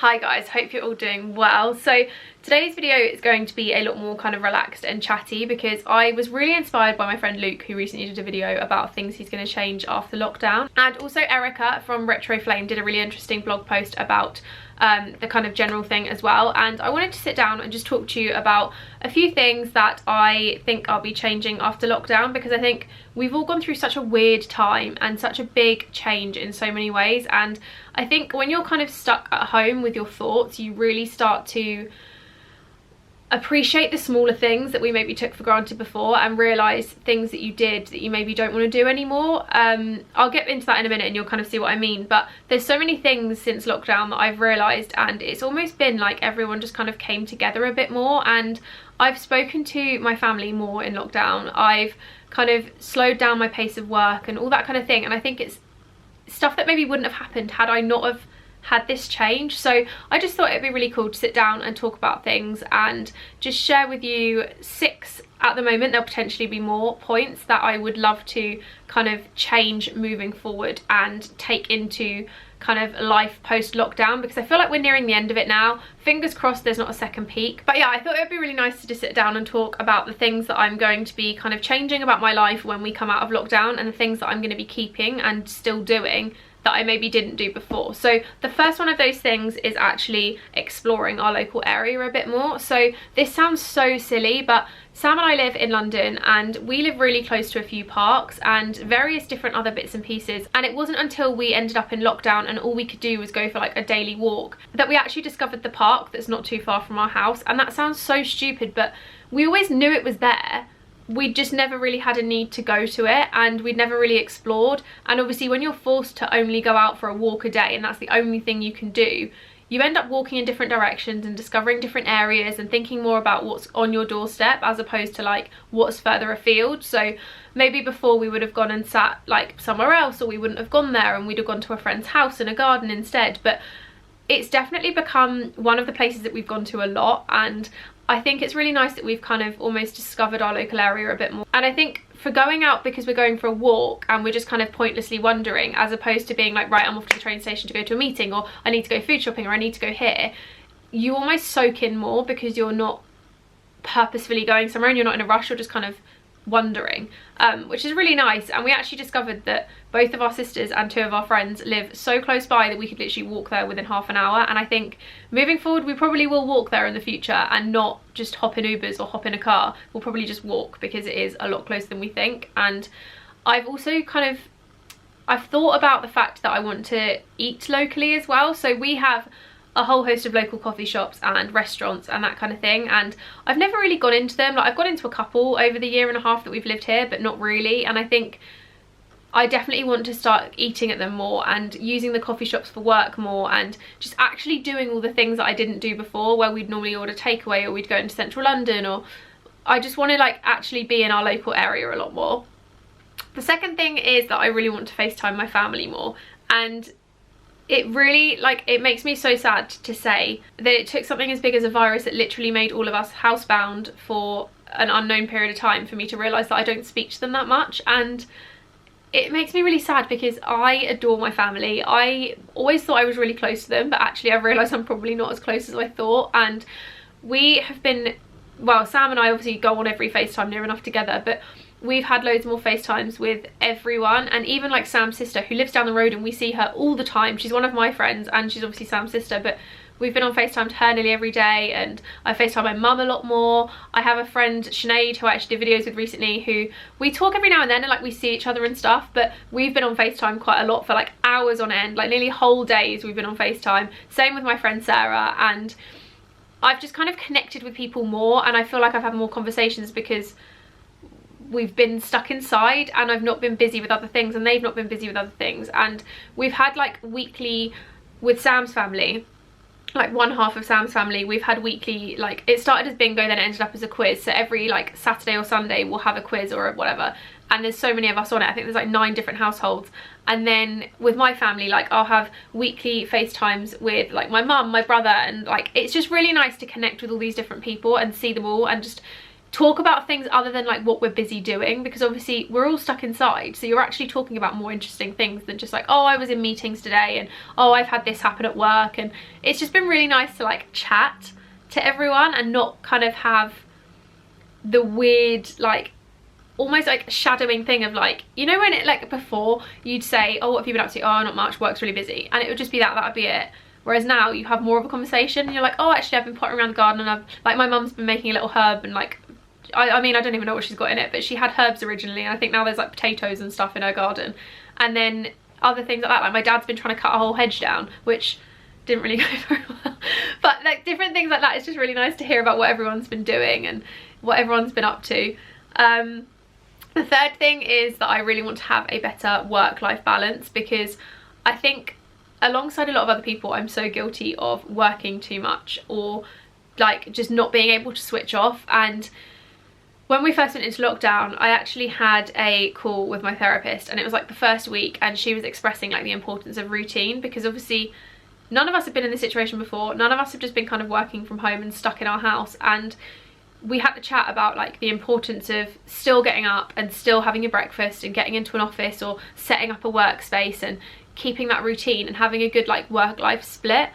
Hi guys, hope you're all doing well. So today's video is going to be a lot more kind of relaxed and chatty because I was really inspired by my friend Luke, who recently did a video about things he's going to change after lockdown, and also Erica from Retro Flame did a really interesting blog post about the kind of general thing as well. And I wanted to sit down and just talk to you about a few things that I think I'll be changing after lockdown, because I think we've all gone through such a weird time and such a big change in so many ways. And I think when you're kind of stuck at home with your thoughts, you really start to appreciate the smaller things that we maybe took for granted before and realise things that you did that you maybe don't want to do anymore. I'll get into that in a minute and you'll kind of see what I mean, but there's so many things since lockdown that I've realised, and it's almost been like everyone just kind of came together a bit more. And I've spoken to my family more in lockdown. I've kind of slowed down my pace of work and all that kind of thing, and I think it's stuff that maybe wouldn't have happened had I not have had this change. So I just thought it'd be really cool to sit down and talk about things and just share with you 6 at the moment. There'll potentially be more points that I would love to kind of change moving forward and take into kind of life post lockdown, because I feel like we're nearing the end of it now. Fingers crossed there's not a second peak. But yeah, I thought it'd be really nice to just sit down and talk about the things that I'm going to be kind of changing about my life when we come out of lockdown, and the things that I'm going to be keeping and still doing that I maybe didn't do before. So the first one of those things is actually exploring our local area a bit more. So this sounds so silly, but Sam and I live in London and we live really close to a few parks and various different other bits and pieces, and it wasn't until we ended up in lockdown and all we could do was go for like a daily walk that we actually discovered the park that's not too far from our house. And that sounds so stupid, but we always knew it was there. We just never really had a need to go to it, and we'd never really explored. And obviously when you're forced to only go out for a walk a day and that's the only thing you can do, you end up walking in different directions and discovering different areas and thinking more about what's on your doorstep as opposed to like what's further afield. So maybe before we would have gone and sat like somewhere else, or we wouldn't have gone there and we'd have gone to a friend's house in a garden instead. But it's definitely become one of the places that we've gone to a lot, and I think it's really nice that we've kind of almost discovered our local area a bit more. And I think for going out because we're going for a walk and we're just kind of pointlessly wandering, as opposed to being like, right, I'm off to the train station to go to a meeting, or I need to go food shopping, or I need to go here, you almost soak in more because you're not purposefully going somewhere and you're not in a rush, you're just kind of wandering, which is really nice. And we actually discovered that both of our sisters and 2 of our friends live so close by that we could literally walk there within half an hour. And I think moving forward we probably will walk there in the future and not just hop in Ubers or hop in a car. We'll probably just walk because it is a lot closer than we think. And I've also I've thought about the fact that I want to eat locally as well. So we have a whole host of local coffee shops and restaurants and that kind of thing, and I've never really gone into them. Like, I've gone into a couple over the year and a half that we've lived here, but not really. And I think I definitely want to start eating at them more and using the coffee shops for work more, and just actually doing all the things that I didn't do before, where we'd normally order takeaway or we'd go into central London, or I just want to like actually be in our local area a lot more. The second thing is that I really want to FaceTime my family more, and it really, like, it makes me so sad to say that it took something as big as a virus that literally made all of us housebound for an unknown period of time for me to realise that I don't speak to them that much. And it makes me really sad because I adore my family. I always thought I was really close to them, but actually I've realised I'm probably not as close as I thought. And we have been, well, Sam and I obviously go on every FaceTime near enough together, but we've had loads more FaceTimes with everyone, and even like Sam's sister, who lives down the road and we see her all the time. She's one of my friends and she's obviously Sam's sister, but we've been on FaceTime to her nearly every day, and I FaceTime my mum a lot more. I have a friend, Sinead, who I actually did videos with recently, who we talk every now and then and like we see each other and stuff, but we've been on FaceTime quite a lot for like hours on end, like nearly whole days we've been on FaceTime. Same with my friend Sarah, and I've just kind of connected with people more, and I feel like I've had more conversations because we've been stuck inside and I've not been busy with other things and they've not been busy with other things. And we've had like weekly with Sam's family, like one half of Sam's family, we've had weekly, like it started as bingo, then it ended up as a quiz. So every like Saturday or Sunday we'll have a quiz or whatever, and there's so many of us on it. I think there's like 9 different households. And then with my family, like I'll have weekly FaceTimes with like my mum, my brother, and like it's just really nice to connect with all these different people and see them all and just talk about things other than like what we're busy doing, because obviously we're all stuck inside, so you're actually talking about more interesting things than just like, oh, I was in meetings today, and oh, I've had this happen at work. And it's just been really nice to like chat to everyone and not kind of have the weird like almost like shadowing thing of like, you know, when it like before you'd say, oh, what have you been up to? Oh, not much, work's really busy, and it would just be that would be it. Whereas now you have more of a conversation and you're like, oh, actually I've been pottering around the garden, and I've like, my mum's been making a little herb, and like I mean, I don't even know what she's got in it, but she had herbs originally, and I think now there's like potatoes and stuff in her garden. And then other things like that, like my dad's been trying to cut a whole hedge down, which didn't really go very well. But like different things like that, it's just really nice to hear about what everyone's been doing and what everyone's been up to. The third thing is that I really want to have a better work-life balance, because I think alongside a lot of other people, I'm so guilty of working too much or like just not being able to switch off. And when we first went into lockdown, I actually had a call with my therapist, and it was like the first week, and she was expressing like the importance of routine, because obviously none of us have been in this situation before. None of us have just been kind of working from home and stuck in our house, and we had to chat about like the importance of still getting up and still having your breakfast and getting into an office or setting up a workspace and keeping that routine and having a good like work-life split.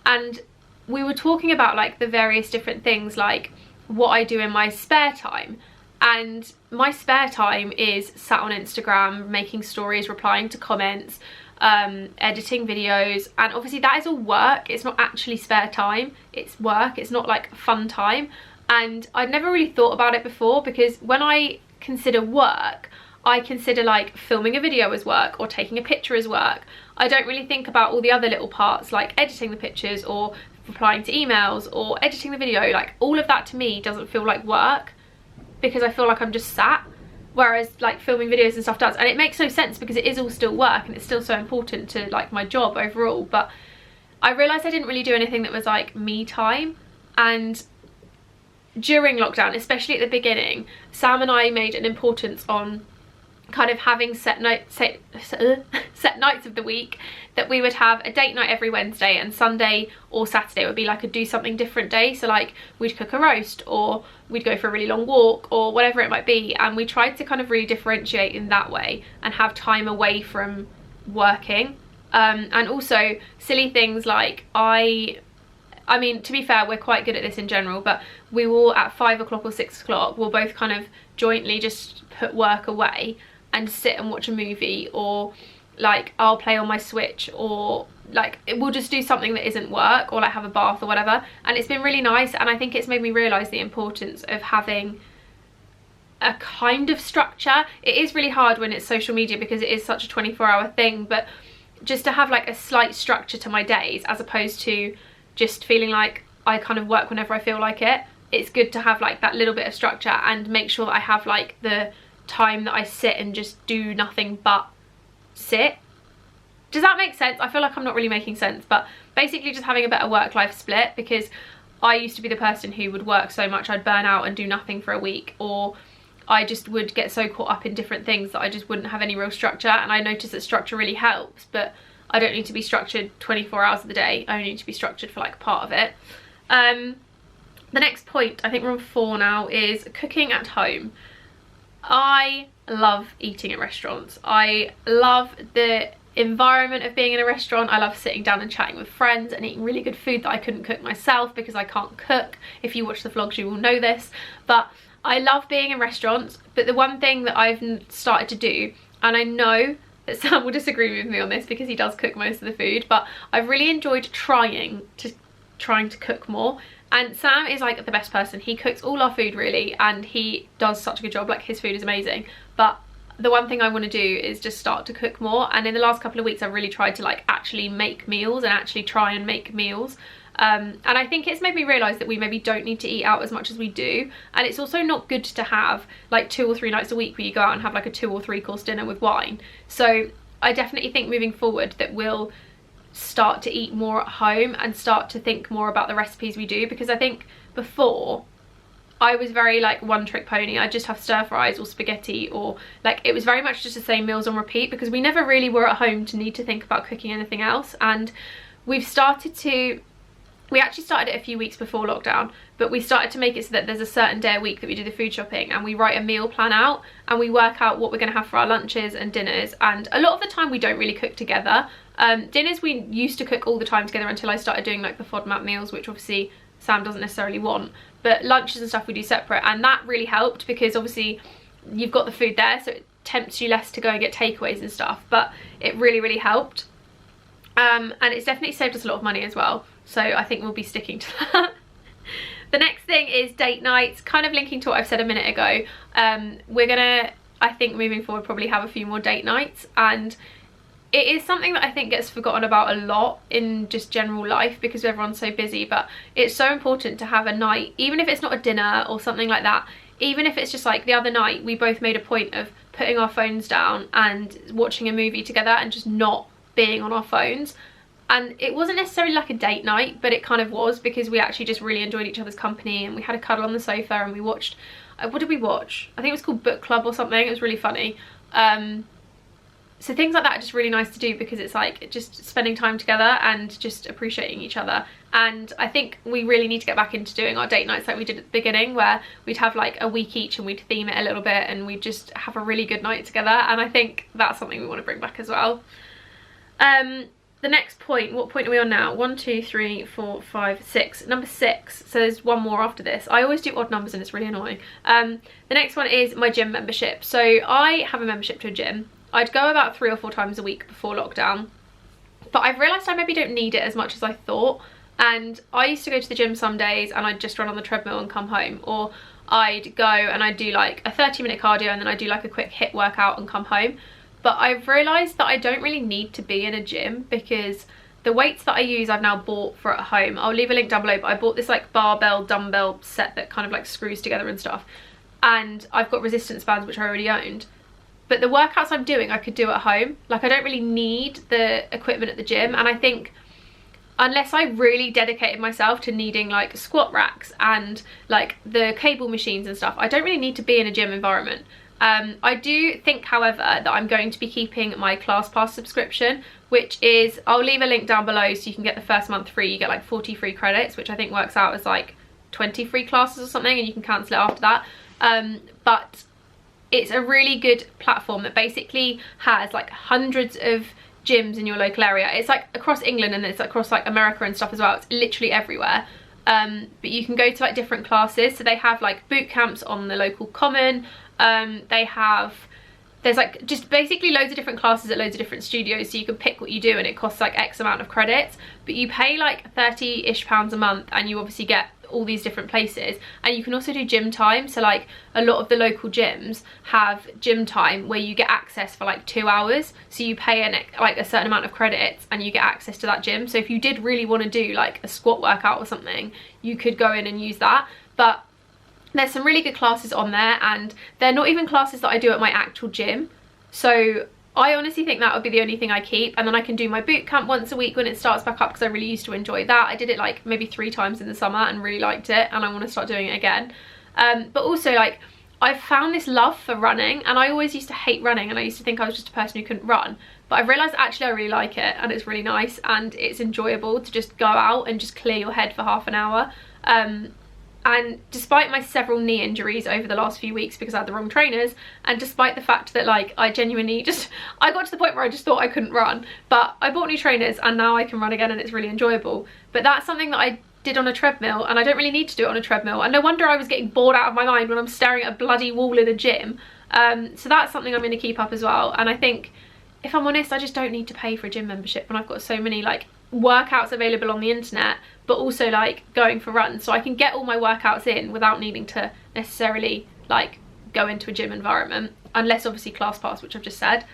And we were talking about like the various different things, like what I do in my spare time. And my spare time is sat on Instagram, making stories, replying to comments, editing videos, and obviously that is all work. It's not actually spare time, it's work. It's not like fun time. And I'd never really thought about it before, because when I consider work, I consider like filming a video as work or taking a picture as work. I don't really think about all the other little parts, like editing the pictures or replying to emails or editing the video. Like all of that to me doesn't feel like work, because I feel like I'm just sat, whereas like filming videos and stuff does. And it makes no sense, because it is all still work and it's still so important to like my job overall. But I realised I didn't really do anything that was like me time. And during lockdown, especially at the beginning, Sam and I made an importance on kind of having set nights of the week, that we would have a date night every Wednesday, and Sunday or Saturday would be like a do something different day. So like we'd cook a roast, or we'd go for a really long walk, or whatever it might be. And we tried to kind of really differentiate in that way and have time away from working. And also silly things like I mean, to be fair, we're quite good at this in general, but we will at 5 o'clock or 6 o'clock, we'll both kind of jointly just put work away and sit and watch a movie, or like I'll play on my Switch, or like we'll just do something that isn't work, or like have a bath or whatever. And it's been really nice, and I think it's made me realise the importance of having a kind of structure. It is really hard when it's social media, because it is such a 24-hour thing, but just to have like a slight structure to my days, as opposed to just feeling like I kind of work whenever I feel like it. It's good to have like that little bit of structure, and make sure that I have like the time that I sit and just do nothing but sit. Does that make sense? I feel like I'm not really making sense, but basically just having a better work-life split, because I used to be the person who would work so much I'd burn out and do nothing for a week, or I just would get so caught up in different things that I just wouldn't have any real structure. And I noticed that structure really helps, but I don't need to be structured 24 hours of the day. I only need to be structured for like part of it. The next point, I think we're on 4 now, is cooking at home. I love eating at restaurants. I love the environment of being in a restaurant. I love sitting down and chatting with friends and eating really good food that I couldn't cook myself, because I can't cook. If you watch the vlogs, you will know this. But I love being in restaurants. But the one thing that I've started to do, and I know that Sam will disagree with me on this because he does cook most of the food, but I've really enjoyed trying to cook more. And Sam is like the best person. He cooks all our food really, and he does such a good job. Like his food is amazing. But the one thing I want to do is just start to cook more. And in the last couple of weeks, I've really tried to like actually make meals and actually try and make meals. And I think it's made me realise that we maybe don't need to eat out as much as we do. And it's also not good to have like 2 or 3 nights a week where you go out and have like a 2 or 3 course dinner with wine. So I definitely think moving forward that we'll start to eat more at home and start to think more about the recipes we do, because I think before I was very like one trick pony. I just have stir fries or spaghetti, or like it was very much just the same meals on repeat, because we never really were at home to need to think about cooking anything else. And we've started to we actually started it a few weeks before lockdown, but we started to make it so that there's a certain day a week that we do the food shopping, and we write a meal plan out and we work out what we're going to have for our lunches and dinners. And a lot of the time we don't really cook together. Dinners we used to cook all the time together until I started doing like the FODMAP meals, which obviously Sam doesn't necessarily want, but lunches and stuff we do separate, and that really helped because obviously you've got the food there, so it tempts you less to go and get takeaways and stuff, but it really helped. And it's definitely saved us a lot of money as well, so I think we'll be sticking to that. The next thing is date nights, kind of linking to what I've said a minute ago. We're gonna, I think moving forward, probably have a few more date nights, and it is something that I think gets forgotten about a lot in just general life because everyone's so busy, but it's so important to have a night, even if it's not a dinner or something like that. Even if it's just like the other night, we both made a point of putting our phones down and watching a movie together and just not being on our phones. And it wasn't necessarily like a date night, but it kind of was, because we actually just really enjoyed each other's company, and we had a cuddle on the sofa and we watched, what did we watch? I think it was called Book Club or something. It was really funny. So things like that are just really nice to do because it's like just spending time together and just appreciating each other. And I think we really need to get back into doing our date nights like we did at the beginning, where we'd have like a week each and we'd theme it a little bit and we'd just have a really good night together. And I think that's something we want to bring back as well. The next point, what point are we on now? 1, 2, 3, 4, 5, 6. Number 6. So there's one more after this. I always do odd numbers and it's really annoying. The next one is my gym membership. So I have a membership to a gym. I'd go about 3 or 4 times a week before lockdown, but I've realised I maybe don't need it as much as I thought. And I used to go to the gym some days and I'd just run on the treadmill and come home, or I'd go and I'd do like a 30-minute cardio and then I'd do like a quick HIIT workout and come home. But I've realised that I don't really need to be in a gym because the weights that I use I've now bought for at home. I'll leave a link down below, but I bought this like barbell dumbbell set that kind of like screws together and stuff, and I've got resistance bands which I already owned. But the workouts I'm doing I could do at home. Like I don't really need the equipment at the gym, and I think unless I really dedicated myself to needing like squat racks and like the cable machines and stuff, I don't really need to be in a gym environment. I do think, however, that I'm going to be keeping my ClassPass subscription, which is, I'll leave a link down below so you can get the first month free. You get like 40 free credits, which I think works out as like 20 free classes or something, and you can cancel it after that. But it's a really good platform that basically has like hundreds of gyms in your local area. It's like across England and it's across like America and stuff as well. It's literally everywhere. But you can go to like different classes. So they have like boot camps on the local common. There's like just basically loads of different classes at loads of different studios, so you can pick what you do and it costs like X amount of credits, but you pay like 30-ish pounds a month and you obviously get all these different places. And you can also do gym time, so like a lot of the local gyms have gym time where you get access for like 2 hours, so you pay like a certain amount of credits and you get access to that gym. So if you did really want to do like a squat workout or something, you could go in and use that. But there's some really good classes on there, and they're not even classes that I do at my actual gym. So I honestly think that would be the only thing I keep. And then I can do my boot camp once a week when it starts back up, because I really used to enjoy that. I did it like maybe 3 times in the summer and really liked it, and I want to start doing it again. But also like I've found this love for running, and I always used to hate running and I used to think I was just a person who couldn't run. But I've realised actually I really like it, and it's really nice and it's enjoyable to just go out and just clear your head for half an hour. And despite my several knee injuries over the last few weeks because I had the wrong trainers, and despite the fact that like I genuinely I got to the point where I just thought I couldn't run, but I bought new trainers and now I can run again and it's really enjoyable. But that's something that I did on a treadmill, and I don't really need to do it on a treadmill, and no wonder I was getting bored out of my mind when I'm staring at a bloody wall in a gym. So that's something I'm going to keep up as well. And I think, if I'm honest, I just don't need to pay for a gym membership when I've got so many like workouts available on the internet, but also like going for runs, so I can get all my workouts in without needing to necessarily like go into a gym environment, unless obviously ClassPass, which I've just said.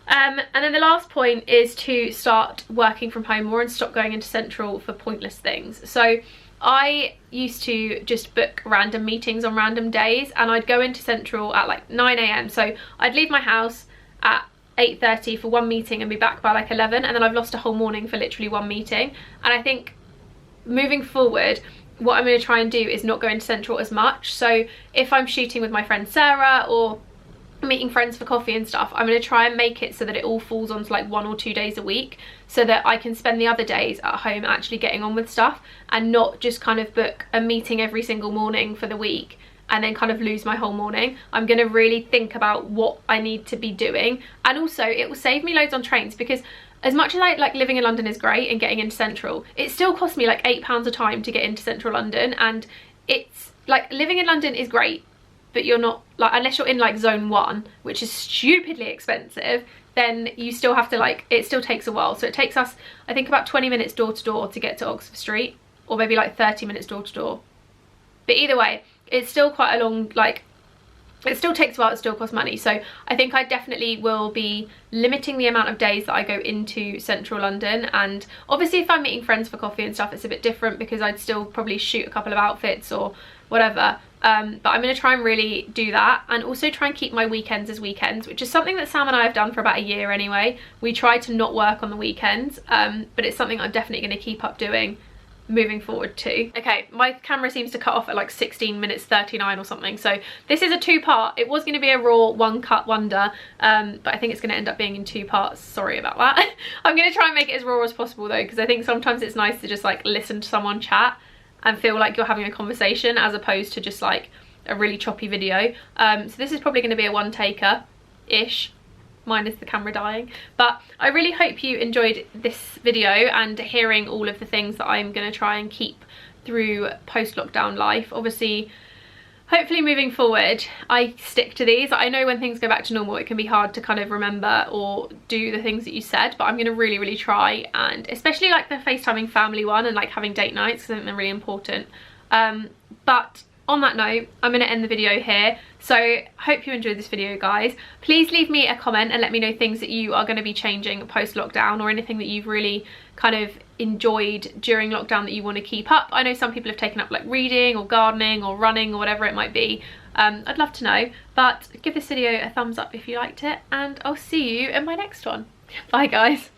And then the last point is to start working from home more and stop going into Central for pointless things. So I used to just book random meetings on random days, and I'd go into Central at like 9 AM. So I'd leave my house at 8:30 for one meeting and be back by like 11, and then I've lost a whole morning for literally one meeting. And I think moving forward, what I'm going to try and do is not go into Central as much. So if I'm shooting with my friend Sarah, or meeting friends for coffee and stuff, I'm going to try and make it so that it all falls onto like 1 or 2 days a week, so that I can spend the other days at home actually getting on with stuff, and not just kind of book a meeting every single morning for the week and then kind of lose my whole morning. I'm going to really think about what I need to be doing, and also it will save me loads on trains, because as much as I like living in London is great and getting into Central, it still costs me like £8 a time to get into Central London, and it's like living in London is great, but you're not like, unless you're in like zone 1, which is stupidly expensive, then you still have to like, it still takes a while. So it takes us, I think, about 20 minutes door to door to get to Oxford Street, or maybe like 30 minutes door to door. But either way, it's still quite a long, like, it still takes a while, it still costs money. So I think I definitely will be limiting the amount of days that I go into Central London. And obviously if I'm meeting friends for coffee and stuff, it's a bit different, because I'd still probably shoot a couple of outfits or whatever. But I'm going to try and really do that, and also try and keep my weekends as weekends, which is something that Sam and I have done for about a year anyway. We try to not work on the weekends, but it's something I'm definitely going to keep up doing moving forward too. Okay, my camera seems to cut off at like 16 minutes 39 or something, so this is a 2-part. It was going to be a raw 1-cut wonder, but I think it's going to end up being in 2 parts. Sorry about that. I'm going to try and make it as raw as possible though, because I think sometimes it's nice to just like listen to someone chat and feel like you're having a conversation, as opposed to just like a really choppy video. So this is probably going to be a 1-taker ish, minus the camera dying. But I really hope you enjoyed this video and hearing all of the things that I'm going to try and keep through post-lockdown life. Obviously, hopefully moving forward I stick to these. I know when things go back to normal it can be hard to kind of remember or do the things that you said, but I'm going to really try, and especially like the FaceTiming family one and like having date nights, because I think they're really important. But on that note, I'm going to end the video here. So hope you enjoyed this video, guys. Please leave me a comment and let me know things that you are going to be changing post lockdown, or anything that you've really kind of enjoyed during lockdown that you want to keep up. I know some people have taken up like reading or gardening or running or whatever it might be. I'd love to know, but give this video a thumbs up if you liked it, and I'll see you in my next one. Bye guys.